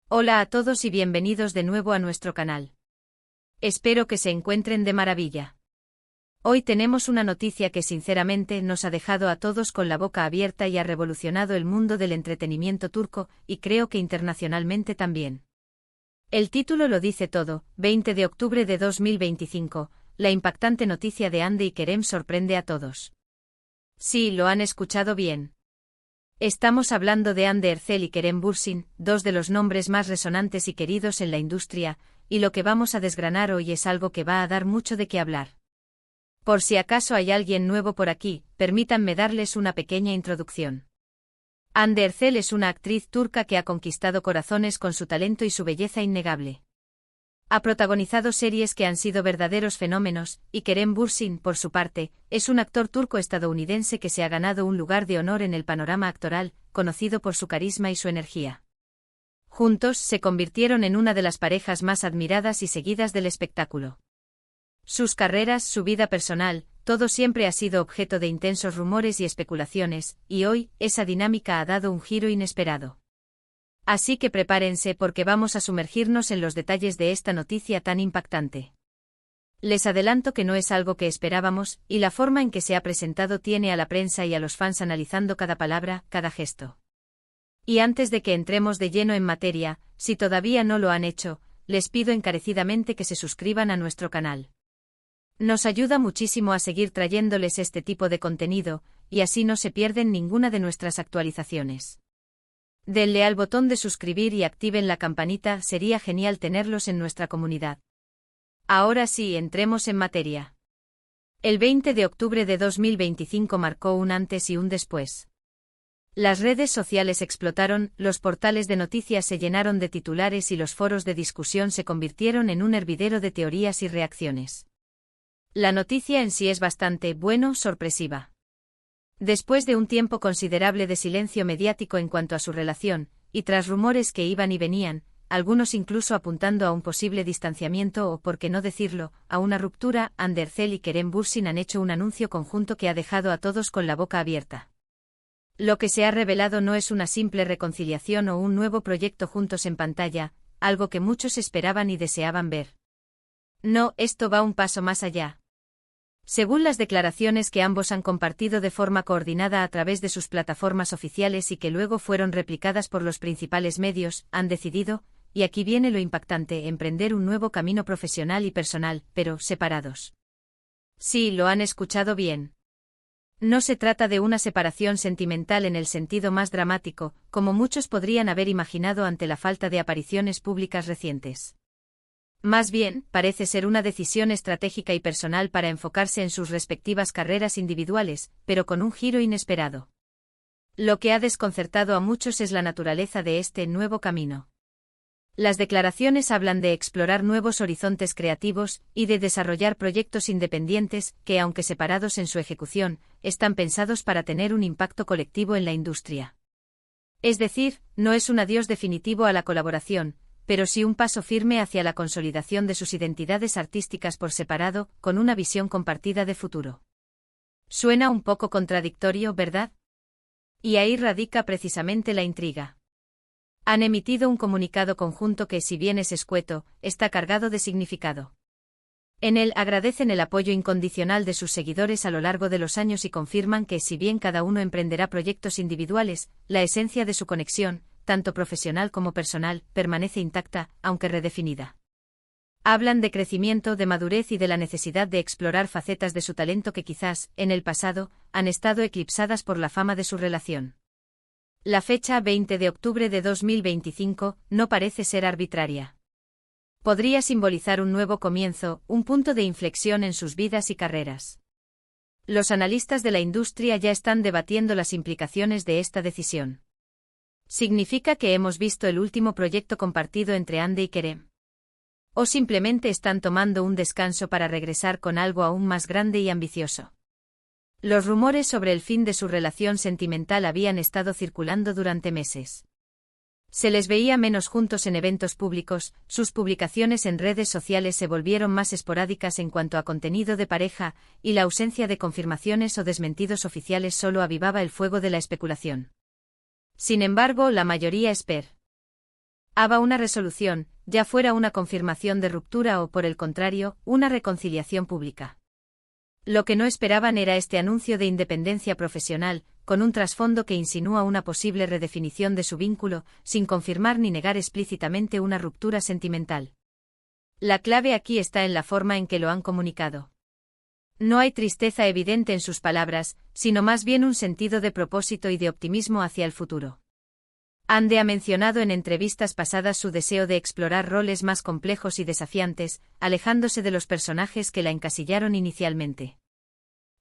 Hola a todos y bienvenidos de nuevo a nuestro canal. Espero que se encuentren de maravilla. Hoy tenemos una noticia que sinceramente nos ha dejado a todos con la boca abierta y ha revolucionado el mundo del entretenimiento turco, y creo que internacionalmente también. El título lo dice todo: 20 de octubre de 2025, la impactante noticia de Hande y Kerem sorprende a todos. Sí, lo han escuchado bien. Estamos hablando de Hande Erçel y Kerem Bürsin, dos de los nombres más resonantes y queridos en la industria, y lo que vamos a desgranar hoy es algo que va a dar mucho de qué hablar. Por si acaso hay alguien nuevo por aquí, permítanme darles una pequeña introducción. Hande Erçel es una actriz turca que ha conquistado corazones con su talento y su belleza innegable. Ha protagonizado series que han sido verdaderos fenómenos, y Kerem Bürsin, por su parte, es un actor turco-estadounidense que se ha ganado un lugar de honor en el panorama actoral, conocido por su carisma y su energía. Juntos se convirtieron en una de las parejas más admiradas y seguidas del espectáculo. Sus carreras, su vida personal, todo siempre ha sido objeto de intensos rumores y especulaciones, y hoy, esa dinámica ha dado un giro inesperado. Así que prepárense porque vamos a sumergirnos en los detalles de esta noticia tan impactante. Les adelanto que no es algo que esperábamos, y la forma en que se ha presentado tiene a la prensa y a los fans analizando cada palabra, cada gesto. Y antes de que entremos de lleno en materia, si todavía no lo han hecho, les pido encarecidamente que se suscriban a nuestro canal. Nos ayuda muchísimo a seguir trayéndoles este tipo de contenido, y así no se pierden ninguna de nuestras actualizaciones. Denle al botón de suscribir y activen la campanita, sería genial tenerlos en nuestra comunidad. Ahora sí, entremos en materia. El 20 de octubre de 2025 marcó un antes y un después. Las redes sociales explotaron, los portales de noticias se llenaron de titulares y los foros de discusión se convirtieron en un hervidero de teorías y reacciones. La noticia en sí es bastante, sorpresiva. Después de un tiempo considerable de silencio mediático en cuanto a su relación, y tras rumores que iban y venían, algunos incluso apuntando a un posible distanciamiento o, por qué no decirlo, a una ruptura, Hande Erçel y Kerem Bürsin han hecho un anuncio conjunto que ha dejado a todos con la boca abierta. Lo que se ha revelado no es una simple reconciliación o un nuevo proyecto juntos en pantalla, algo que muchos esperaban y deseaban ver. No, esto va un paso más allá. Según las declaraciones que ambos han compartido de forma coordinada a través de sus plataformas oficiales y que luego fueron replicadas por los principales medios, han decidido, y aquí viene lo impactante, emprender un nuevo camino profesional y personal, pero separados. Sí, lo han escuchado bien. No se trata de una separación sentimental en el sentido más dramático, como muchos podrían haber imaginado ante la falta de apariciones públicas recientes. Más bien, parece ser una decisión estratégica y personal para enfocarse en sus respectivas carreras individuales, pero con un giro inesperado. Lo que ha desconcertado a muchos es la naturaleza de este nuevo camino. Las declaraciones hablan de explorar nuevos horizontes creativos y de desarrollar proyectos independientes que, aunque separados en su ejecución, están pensados para tener un impacto colectivo en la industria. Es decir, no es un adiós definitivo a la colaboración, pero sí un paso firme hacia la consolidación de sus identidades artísticas por separado, con una visión compartida de futuro. Suena un poco contradictorio, ¿verdad? Y ahí radica precisamente la intriga. Han emitido un comunicado conjunto que, si bien es escueto, está cargado de significado. En él agradecen el apoyo incondicional de sus seguidores a lo largo de los años y confirman que, si bien cada uno emprenderá proyectos individuales, la esencia de su conexión, tanto profesional como personal, permanece intacta, aunque redefinida. Hablan de crecimiento, de madurez y de la necesidad de explorar facetas de su talento que quizás, en el pasado, han estado eclipsadas por la fama de su relación. La fecha 20 de octubre de 2025 no parece ser arbitraria. Podría simbolizar un nuevo comienzo, un punto de inflexión en sus vidas y carreras. Los analistas de la industria ya están debatiendo las implicaciones de esta decisión. ¿Significa que hemos visto el último proyecto compartido entre Hande y Kerem? ¿O simplemente están tomando un descanso para regresar con algo aún más grande y ambicioso? Los rumores sobre el fin de su relación sentimental habían estado circulando durante meses. Se les veía menos juntos en eventos públicos, sus publicaciones en redes sociales se volvieron más esporádicas en cuanto a contenido de pareja, y la ausencia de confirmaciones o desmentidos oficiales solo avivaba el fuego de la especulación. Sin embargo, la mayoría Haba una resolución, ya fuera una confirmación de ruptura o, por el contrario, una reconciliación pública. Lo que no esperaban era este anuncio de independencia profesional, con un trasfondo que insinúa una posible redefinición de su vínculo, sin confirmar ni negar explícitamente una ruptura sentimental. La clave aquí está en la forma en que lo han comunicado. No hay tristeza evidente en sus palabras, sino más bien un sentido de propósito y de optimismo hacia el futuro. Ande ha mencionado en entrevistas pasadas su deseo de explorar roles más complejos y desafiantes, alejándose de los personajes que la encasillaron inicialmente.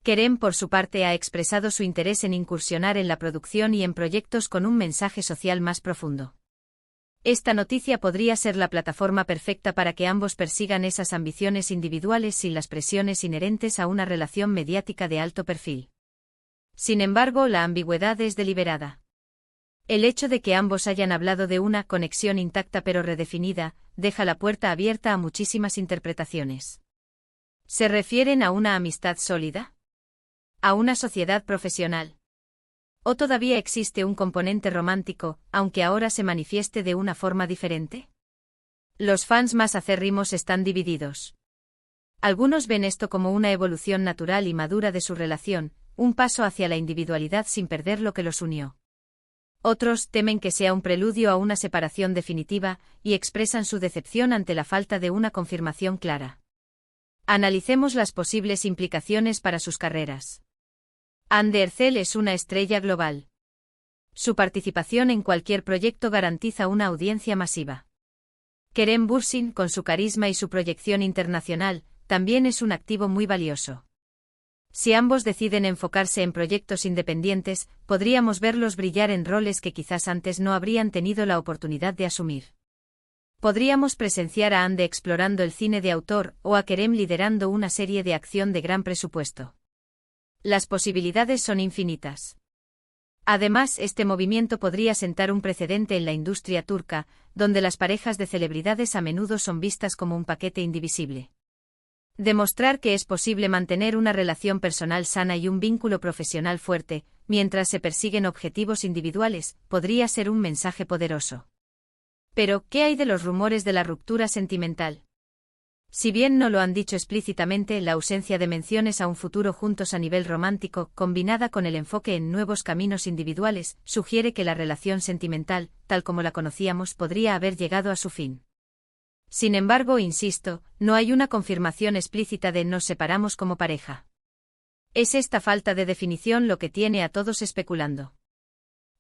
Kerem, por su parte, ha expresado su interés en incursionar en la producción y en proyectos con un mensaje social más profundo. Esta noticia podría ser la plataforma perfecta para que ambos persigan esas ambiciones individuales sin las presiones inherentes a una relación mediática de alto perfil. Sin embargo, la ambigüedad es deliberada. El hecho de que ambos hayan hablado de una conexión intacta pero redefinida, deja la puerta abierta a muchísimas interpretaciones. ¿Se refieren a una amistad sólida? ¿A una sociedad profesional? ¿O todavía existe un componente romántico, aunque ahora se manifieste de una forma diferente? Los fans más acérrimos están divididos. Algunos ven esto como una evolución natural y madura de su relación, un paso hacia la individualidad sin perder lo que los unió. Otros temen que sea un preludio a una separación definitiva, y expresan su decepción ante la falta de una confirmación clara. Analicemos las posibles implicaciones para sus carreras. Hande Erçel es una estrella global. Su participación en cualquier proyecto garantiza una audiencia masiva. Kerem Bürsin, con su carisma y su proyección internacional, también es un activo muy valioso. Si ambos deciden enfocarse en proyectos independientes, podríamos verlos brillar en roles que quizás antes no habrían tenido la oportunidad de asumir. Podríamos presenciar a Hande explorando el cine de autor o a Kerem liderando una serie de acción de gran presupuesto. Las posibilidades son infinitas. Además, este movimiento podría sentar un precedente en la industria turca, donde las parejas de celebridades a menudo son vistas como un paquete indivisible. Demostrar que es posible mantener una relación personal sana y un vínculo profesional fuerte, mientras se persiguen objetivos individuales, podría ser un mensaje poderoso. Pero, ¿qué hay de los rumores de la ruptura sentimental? Si bien no lo han dicho explícitamente, la ausencia de menciones a un futuro juntos a nivel romántico, combinada con el enfoque en nuevos caminos individuales, sugiere que la relación sentimental, tal como la conocíamos, podría haber llegado a su fin. Sin embargo, insisto, no hay una confirmación explícita de nos separamos como pareja. Es esta falta de definición lo que tiene a todos especulando.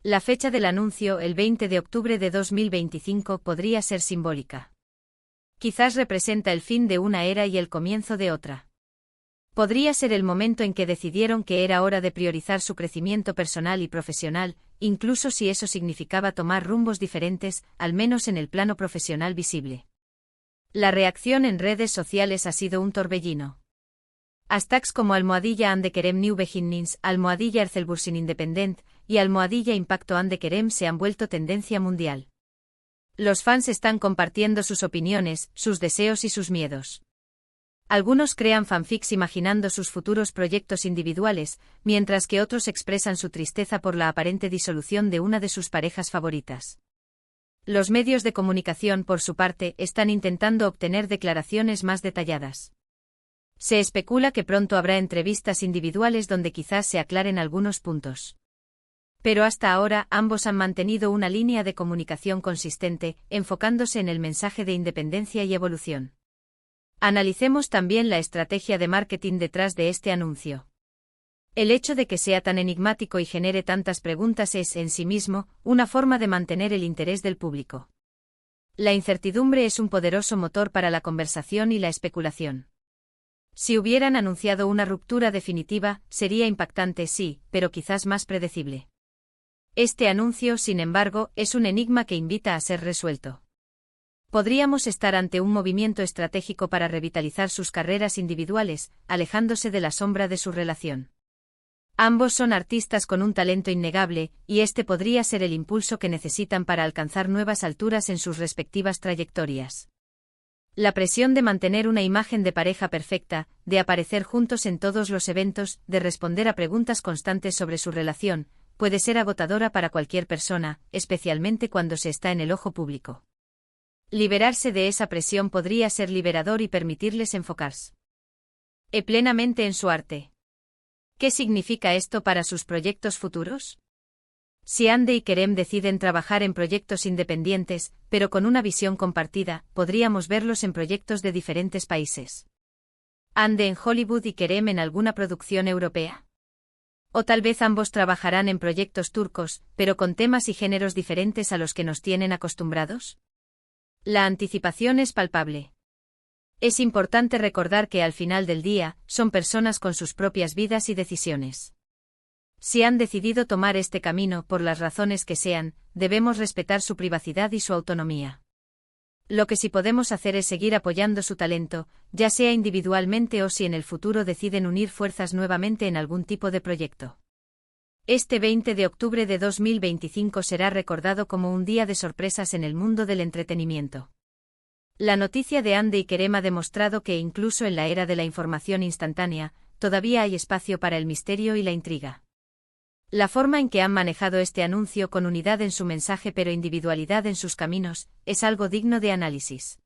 La fecha del anuncio, el 20 de octubre de 2025, podría ser simbólica. Quizás representa el fin de una era y el comienzo de otra. Podría ser el momento en que decidieron que era hora de priorizar su crecimiento personal y profesional, incluso si eso significaba tomar rumbos diferentes, al menos en el plano profesional visible. La reacción en redes sociales ha sido un torbellino. Hashtags como ¡Hande Kerem Nieuw Beginnings, ¡Erçel Bürsin Independent y ¡Impacto Hande Kerem se han vuelto tendencia mundial. Los fans están compartiendo sus opiniones, sus deseos y sus miedos. Algunos crean fanfics imaginando sus futuros proyectos individuales, mientras que otros expresan su tristeza por la aparente disolución de una de sus parejas favoritas. Los medios de comunicación, por su parte, están intentando obtener declaraciones más detalladas. Se especula que pronto habrá entrevistas individuales donde quizás se aclaren algunos puntos. Pero hasta ahora, ambos han mantenido una línea de comunicación consistente, enfocándose en el mensaje de independencia y evolución. Analicemos también la estrategia de marketing detrás de este anuncio. El hecho de que sea tan enigmático y genere tantas preguntas es, en sí mismo, una forma de mantener el interés del público. La incertidumbre es un poderoso motor para la conversación y la especulación. Si hubieran anunciado una ruptura definitiva, sería impactante, sí, pero quizás más predecible. Este anuncio, sin embargo, es un enigma que invita a ser resuelto. Podríamos estar ante un movimiento estratégico para revitalizar sus carreras individuales, alejándose de la sombra de su relación. Ambos son artistas con un talento innegable, y este podría ser el impulso que necesitan para alcanzar nuevas alturas en sus respectivas trayectorias. La presión de mantener una imagen de pareja perfecta, de aparecer juntos en todos los eventos, de responder a preguntas constantes sobre su relación, puede ser agotadora para cualquier persona, especialmente cuando se está en el ojo público. Liberarse de esa presión podría ser liberador y permitirles enfocarse plenamente en su arte. ¿Qué significa esto para sus proyectos futuros? Si Ande y Kerem deciden trabajar en proyectos independientes, pero con una visión compartida, podríamos verlos en proyectos de diferentes países. Ande en Hollywood y Kerem en alguna producción europea. O tal vez ambos trabajarán en proyectos turcos, pero con temas y géneros diferentes a los que nos tienen acostumbrados. La anticipación es palpable. Es importante recordar que al final del día, son personas con sus propias vidas y decisiones. Si han decidido tomar este camino por las razones que sean, debemos respetar su privacidad y su autonomía. Lo que sí podemos hacer es seguir apoyando su talento, ya sea individualmente o si en el futuro deciden unir fuerzas nuevamente en algún tipo de proyecto. Este 20 de octubre de 2025 será recordado como un día de sorpresas en el mundo del entretenimiento. La noticia de Ande y Kerem ha demostrado que incluso en la era de la información instantánea, todavía hay espacio para el misterio y la intriga. La forma en que han manejado este anuncio con unidad en su mensaje pero individualidad en sus caminos, es algo digno de análisis.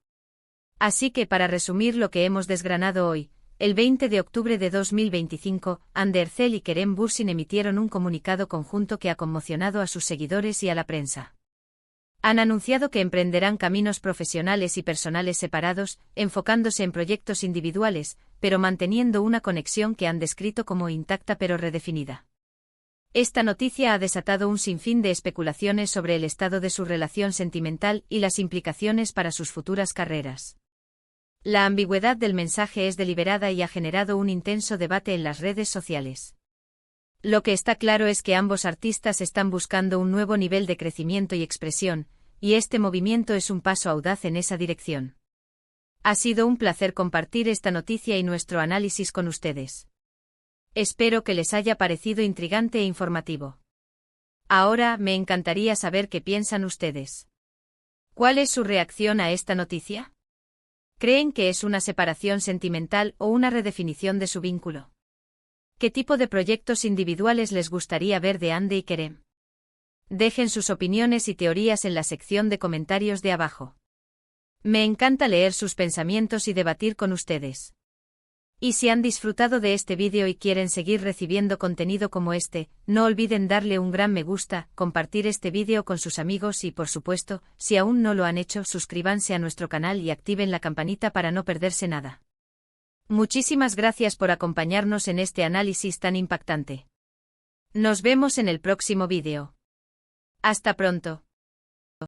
Así que para resumir lo que hemos desgranado hoy, el 20 de octubre de 2025, Hande Erçel y Kerem Bürsin emitieron un comunicado conjunto que ha conmocionado a sus seguidores y a la prensa. Han anunciado que emprenderán caminos profesionales y personales separados, enfocándose en proyectos individuales, pero manteniendo una conexión que han descrito como intacta pero redefinida. Esta noticia ha desatado un sinfín de especulaciones sobre el estado de su relación sentimental y las implicaciones para sus futuras carreras. La ambigüedad del mensaje es deliberada y ha generado un intenso debate en las redes sociales. Lo que está claro es que ambos artistas están buscando un nuevo nivel de crecimiento y expresión, y este movimiento es un paso audaz en esa dirección. Ha sido un placer compartir esta noticia y nuestro análisis con ustedes. Espero que les haya parecido intrigante e informativo. Ahora me encantaría saber qué piensan ustedes. ¿Cuál es su reacción a esta noticia? ¿Creen que es una separación sentimental o una redefinición de su vínculo? ¿Qué tipo de proyectos individuales les gustaría ver de Hande y Kerem? Dejen sus opiniones y teorías en la sección de comentarios de abajo. Me encanta leer sus pensamientos y debatir con ustedes. Y si han disfrutado de este vídeo y quieren seguir recibiendo contenido como este, no olviden darle un gran me gusta, compartir este vídeo con sus amigos y por supuesto, si aún no lo han hecho, suscríbanse a nuestro canal y activen la campanita para no perderse nada. Muchísimas gracias por acompañarnos en este análisis tan impactante. Nos vemos en el próximo vídeo. Hasta pronto.